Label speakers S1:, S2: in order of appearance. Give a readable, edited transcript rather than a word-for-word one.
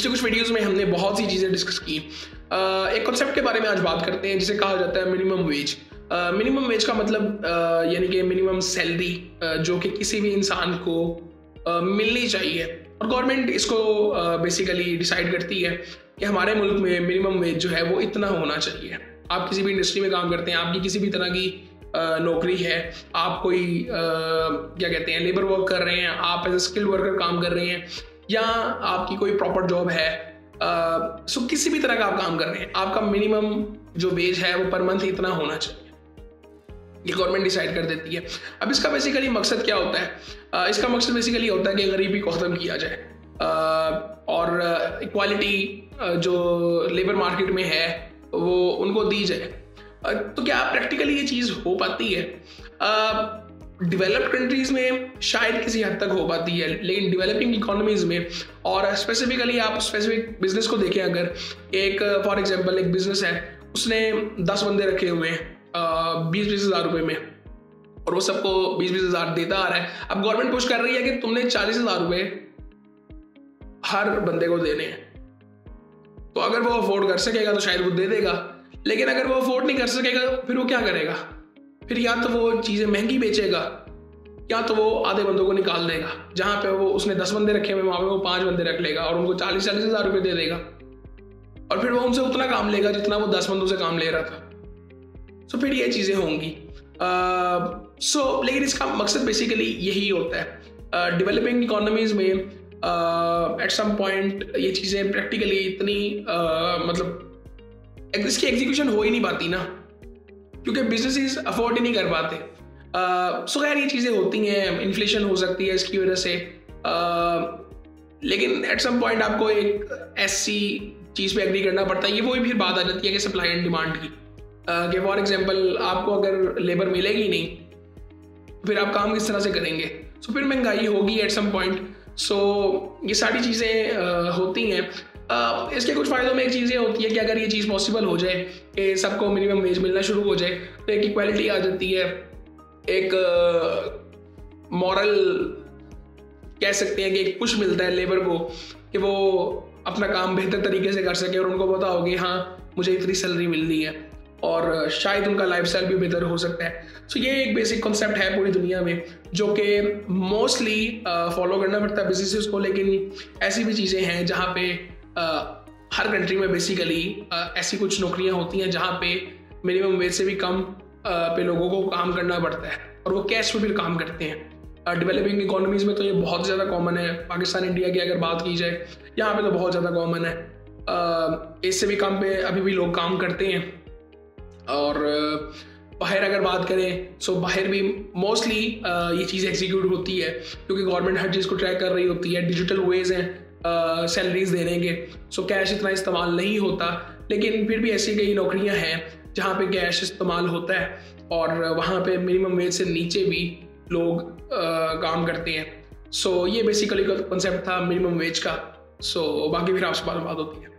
S1: पिछले कुछ वीडियोस में हमने बहुत सी चीज़ें डिस्कस की। एक कॉन्सेप्ट के बारे में आज बात करते हैं जिसे कहा जाता है मिनिमम वेज। मिनिमम वेज का मतलब यानी कि मिनिमम सैलरी जो कि किसी भी इंसान को मिलनी चाहिए, और गवर्नमेंट इसको बेसिकली डिसाइड करती है कि हमारे मुल्क में मिनिमम वेज जो है वो इतना होना चाहिए। आप किसी भी इंडस्ट्री में काम करते हैं, आपकी किसी भी तरह की नौकरी है, आप कोई क्या कहते हैं लेबर वर्क कर रहे हैं, आप एज ए स्किल्ड वर्कर काम कर रहे हैं, या आपकी कोई प्रॉपर जॉब है, सो किसी भी तरह का आप काम कर रहे हैं, आपका मिनिमम जो वेज है वो पर मंथ इतना होना चाहिए। ये गवर्नमेंट डिसाइड कर देती है। अब इसका बेसिकली मकसद क्या होता है? इसका मकसद बेसिकली होता है कि गरीबी को ख़त्म किया जाए और इक्वालिटी जो लेबर मार्केट में है वो उनको दी जाए। तो क्या प्रैक्टिकली ये चीज़ हो पाती है? डेवलप्ड कंट्रीज में शायद किसी हद तक हो पाती है, लेकिन डेवलपिंग इकोनॉमीज में, और स्पेसिफिकली आप स्पेसिफिक बिजनेस को देखें, अगर एक फॉर एग्जांपल एक बिजनेस है, उसने 10 बंदे रखे हुए हैं 20-20 हज़ार रुपये में, और वो सबको 20-20 हज़ार देता आ रहा है। अब गवर्नमेंट पुश कर रही है कि तुमने 40 हज़ार रुपये हर बंदे को देने हैं। तो अगर वो अफोर्ड कर सकेगा तो शायद वो दे देगा, लेकिन अगर वो अफोर्ड नहीं कर सकेगा फिर वो क्या करेगा? फिर या तो वो चीज़ें महंगी बेचेगा, या तो वो आधे बंदों को निकाल देगा। जहाँ पे वो उसने 10 बंदे रखे हुए वहाँ पे वो 5 बंदे रख लेगा और उनको 40-40 हज़ार रुपये दे देगा, और फिर वो उनसे उतना काम लेगा जितना वो 10 बंदों से काम ले रहा था। सो फिर ये चीज़ें होंगी। लेकिन इसका मकसद बेसिकली यही होता है। डेवलपिंग इकोनॉमीज़ में एट सम पॉइंट ये चीज़ें प्रैक्टिकली इतनी मतलब इसकी एग्जीक्यूशन हो ही नहीं पाती ना, क्योंकि बिजनेसेस अफोर्ड ही नहीं कर पाते। सो खैर ये चीज़ें होती हैं, इन्फ्लेशन हो सकती है इसकी वजह से, लेकिन एट सम पॉइंट आपको एक ऐसी चीज़ पे एग्री करना पड़ता है। ये वही फिर बात आ जाती है कि सप्लाई एंड डिमांड की, कि फॉर एग्जांपल आपको अगर लेबर मिलेगी नहीं फिर आप काम किस तरह से करेंगे? सो फिर महंगाई होगी एट सम पॉइंट। सो ये सारी चीज़ें होती हैं। इसके कुछ फ़ायदों में एक चीज़ ये होती है कि अगर ये चीज़ पॉसिबल हो जाए कि सबको मिनिमम वेज मिलना शुरू हो जाए तो एक इक्वालिटी आ जाती है, एक मॉरल कह सकते हैं कि एक पुश मिलता है लेबर को कि वो अपना काम बेहतर तरीके से कर सके, और उनको पता हो कि हाँ मुझे इतनी सैलरी मिल रही है, और शायद उनका लाइफस्टाइल भी बेहतर हो सकता है। सो ये एक बेसिक कॉन्सेप्ट है पूरी दुनिया में जो कि मोस्टली फॉलो करना पड़ता है बिजनेसेस को, लेकिन ऐसी भी चीज़ें हैं जहाँ पे हर कंट्री में बेसिकली ऐसी कुछ नौकरियाँ होती हैं जहाँ पे मिनिमम वेज से भी कम पे लोगों को काम करना पड़ता है, और वो कैश में फिर काम करते हैं। डेवलपिंग इकोनॉमीज़ में तो ये बहुत ज़्यादा कॉमन है। पाकिस्तान, इंडिया की अगर बात की जाए, यहाँ पे तो बहुत ज़्यादा कॉमन है। इससे भी कम पे अभी भी लोग काम करते हैं। और बाहर अगर बात करें सो बाहर भी मोस्टली ये चीज़ एग्जीक्यूट होती है, क्योंकि गवर्नमेंट हर चीज़ को ट्रैक कर रही होती है। डिजिटल वेज हैं सैलरीज देने के, सो कैश इतना इस्तेमाल नहीं होता, लेकिन फिर भी ऐसी कई नौकरियां हैं जहाँ पे कैश इस्तेमाल होता है, और वहाँ पे मिनिमम वेज से नीचे भी लोग काम करते हैं। सो ये बेसिकली कॉन्सेप्ट था मिनिमम वेज का। सो बाकी फिर आपसे बात होती है।